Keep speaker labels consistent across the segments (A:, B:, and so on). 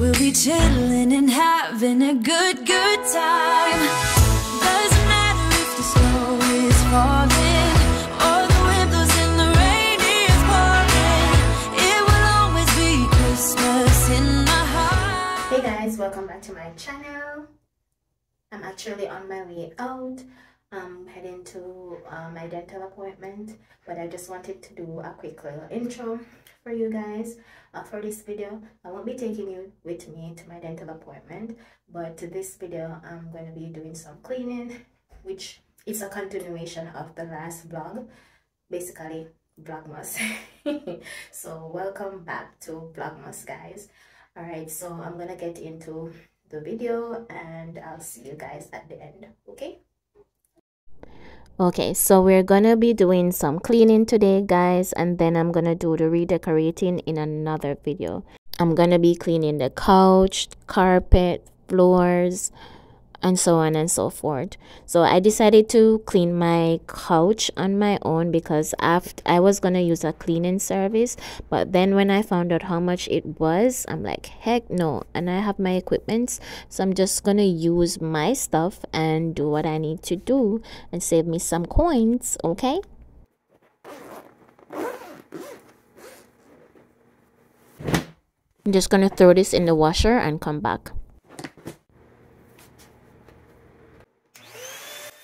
A: We'll be chilling and having a good time. Doesn't matter if the snow is falling or the wind blows and the rain is pouring. It will always be Christmas in my heart.
B: Hey guys, welcome back to my channel. I'm actually on my way out. I'm heading to my dental appointment, but I just wanted to do a quick little intro for you guys. For this video, I won't be taking you with me to my dental appointment, but this video I'm going to be doing some cleaning, which is a continuation of the last vlog, basically vlogmas. So welcome back to vlogmas, guys. All right, so I'm gonna get into the video and I'll see you guys at the end. Okay, so we're gonna be doing some cleaning today, guys, and then I'm gonna do the redecorating in another video. I'm gonna be cleaning the couch, carpet, floors, and so on and so forth. So I decided to clean my couch on my own because after I was gonna use a cleaning service, but then when I found out how much it was, I'm like, heck no. And I have my equipment, so I'm just gonna use my stuff and do what I need to do and save me some coins. Okay, I'm just gonna throw this in the washer and come back.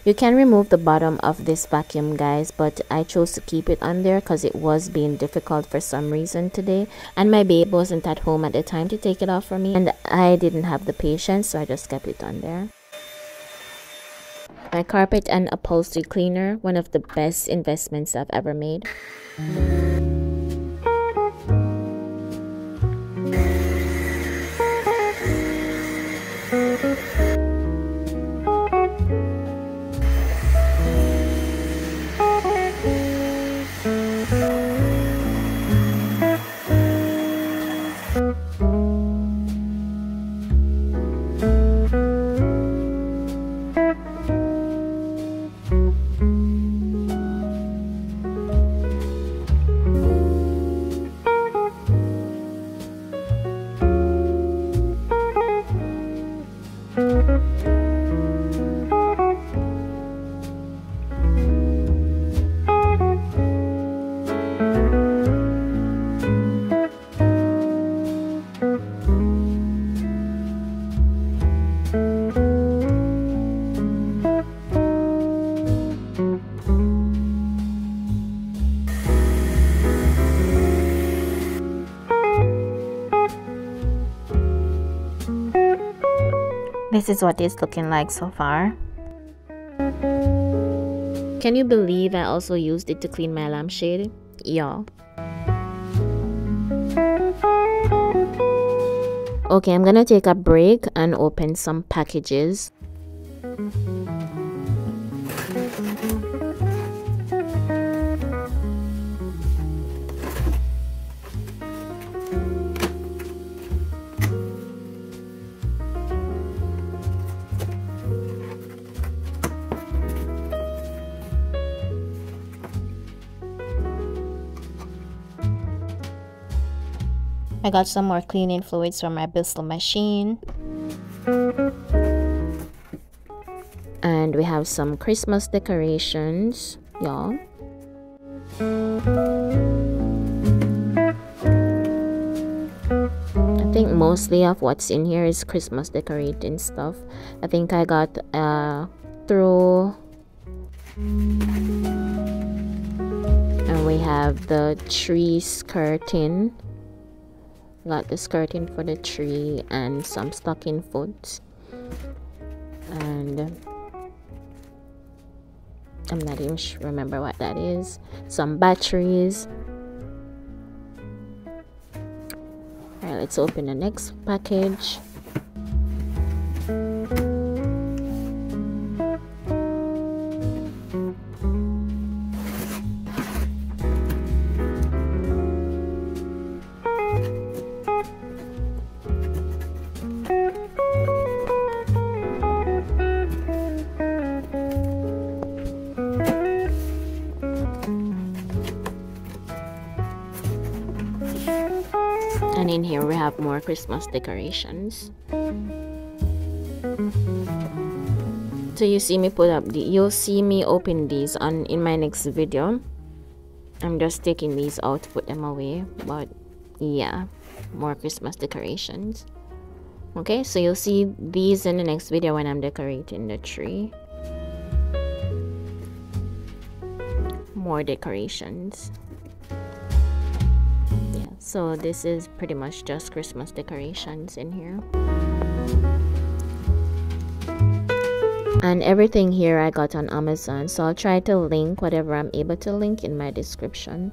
B: You can remove the bottom of this vacuum, guys, but I chose to keep it on there because it was being difficult for some reason today, and my babe wasn't at home at the time to take it off for me, and I didn't have the patience, so I just kept it on there. My carpet and upholstery cleaner, one of the best investments I've ever made. This is what it's looking like so far. Can you believe I also used it to clean my lampshade? Y'all. Okay, I'm gonna take a break and open some packages. I got some more cleaning fluids from my Bissell machine. And we have some Christmas decorations, y'all. I think mostly of what's in here is Christmas decorating stuff. I think I got a throw. And we have the tree skirting. Got the skirting for the tree and some stocking foots, and I'm not even remember what that is. Some batteries. All right, let's open the next package. And in here we
C: have more Christmas decorations. So you see me put up you'll see me open these in my next video. I'm just taking these out to put them away, but yeah, more Christmas decorations. Okay, so you'll see these in the next video when I'm decorating the tree. More decorations. Yeah, so this is pretty much just Christmas decorations in here. And everything here I got on Amazon, so I'll try to link whatever I'm able to link in my description.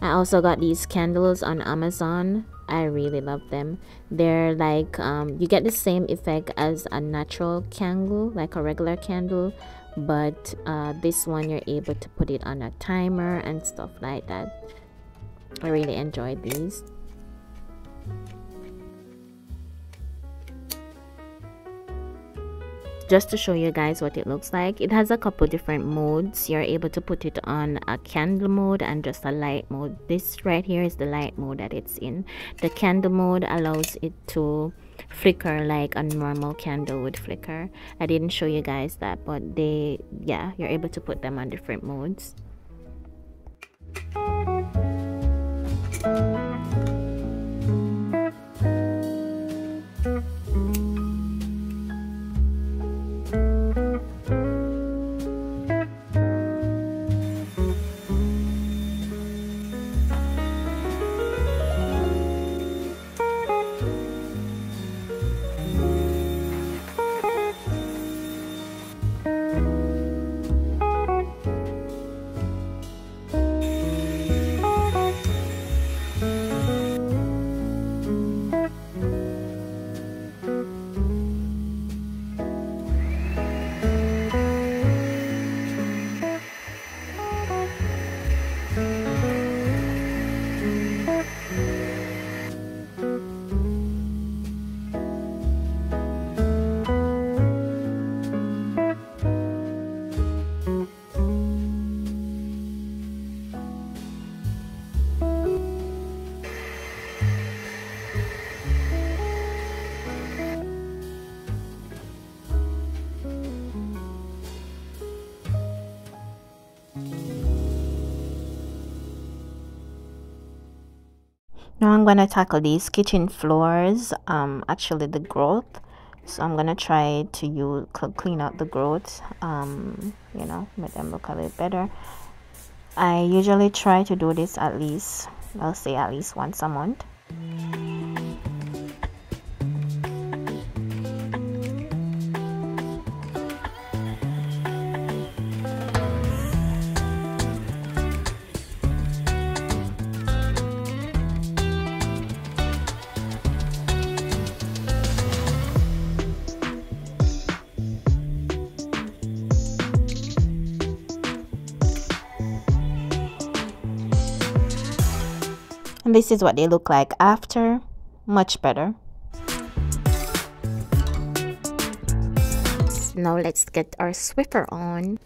C: I also got these candles on Amazon. I really love them. They're like you get the same effect as a natural candle, like a regular candle, but this one you're able to put it on a timer and stuff like that. I really enjoyed these. Just to show you guys what it looks like, it has a couple different modes. You're able to put it on a candle mode and just a light mode. This right here is the light mode that it's in. The candle mode allows it to flicker like a normal candle would flicker. I didn't show you guys that, but yeah, you're able to put them on different modes. Now I'm gonna tackle these kitchen floors, actually the growth. So I'm gonna try to clean out the growth, you know, make them look a little better. I usually try to do this at least, I'll say at least once a month. And this is what they look like after. Much better. Now let's get our Swiffer on.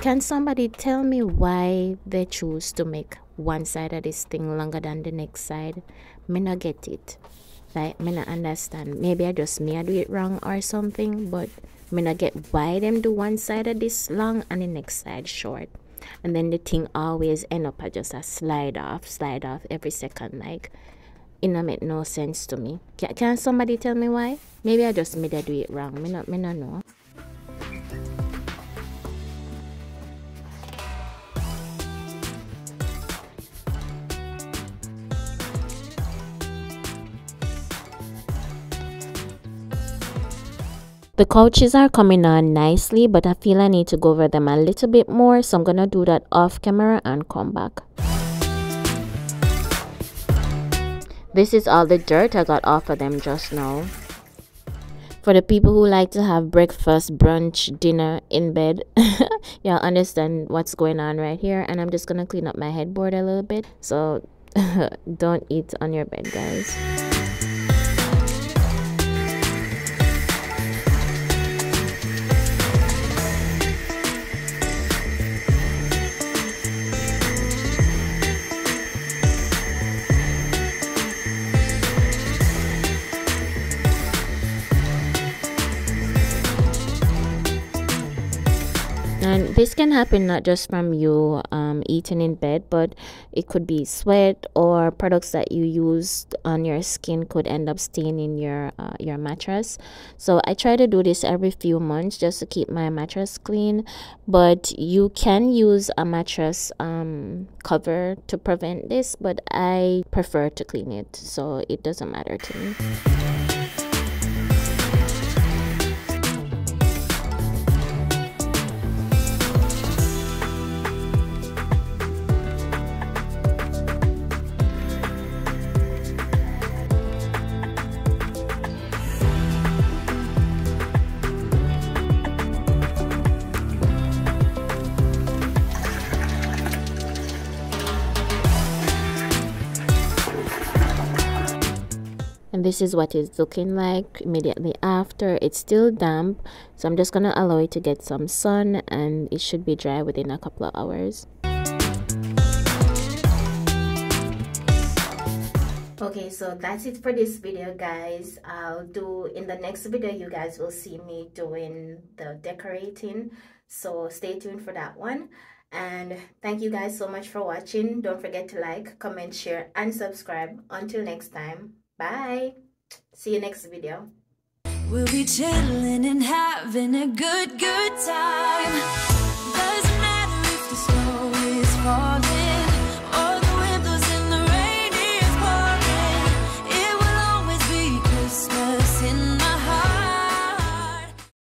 C: Can somebody tell me why they choose to make one side of this thing longer than the next side? Me not get it. Like, me not understand. Maybe I do it wrong or something, but me not get why them do one side of this long and the next side short. And then the thing always end up at just a slide off every second. Like, it not make no sense to me. Can somebody tell me why? Maybe I just made I do it wrong. Me not know. The couches are coming on nicely, but I feel I need to go over them a little bit more, so I'm gonna do that off camera and come back. This is all the dirt I got off of them just now. For the people who like to have breakfast, brunch, dinner in bed, y'all understand what's going on right here. And I'm just gonna clean up my headboard a little bit, so don't eat on your bed, guys. And this can happen not just from you eating in bed, but it could be sweat or products that you used on your skin could end up staining your mattress. So I try to do this every few months just to keep my mattress clean. But you can use a mattress cover to prevent this, but I prefer to clean it, so it doesn't matter to me. And this is what it's looking like immediately after. It's still damp, so I'm just gonna allow it to get some sun, and it should be dry within a couple of hours.
B: Okay, so that's it for this video, guys. I'll do in the next video, you guys will see me doing the decorating, so stay tuned for that one. And thank you guys so much for watching. Don't forget to like, comment, share, and subscribe. Until next time, bye. See you next video.
A: We'll be chilling and having a good time.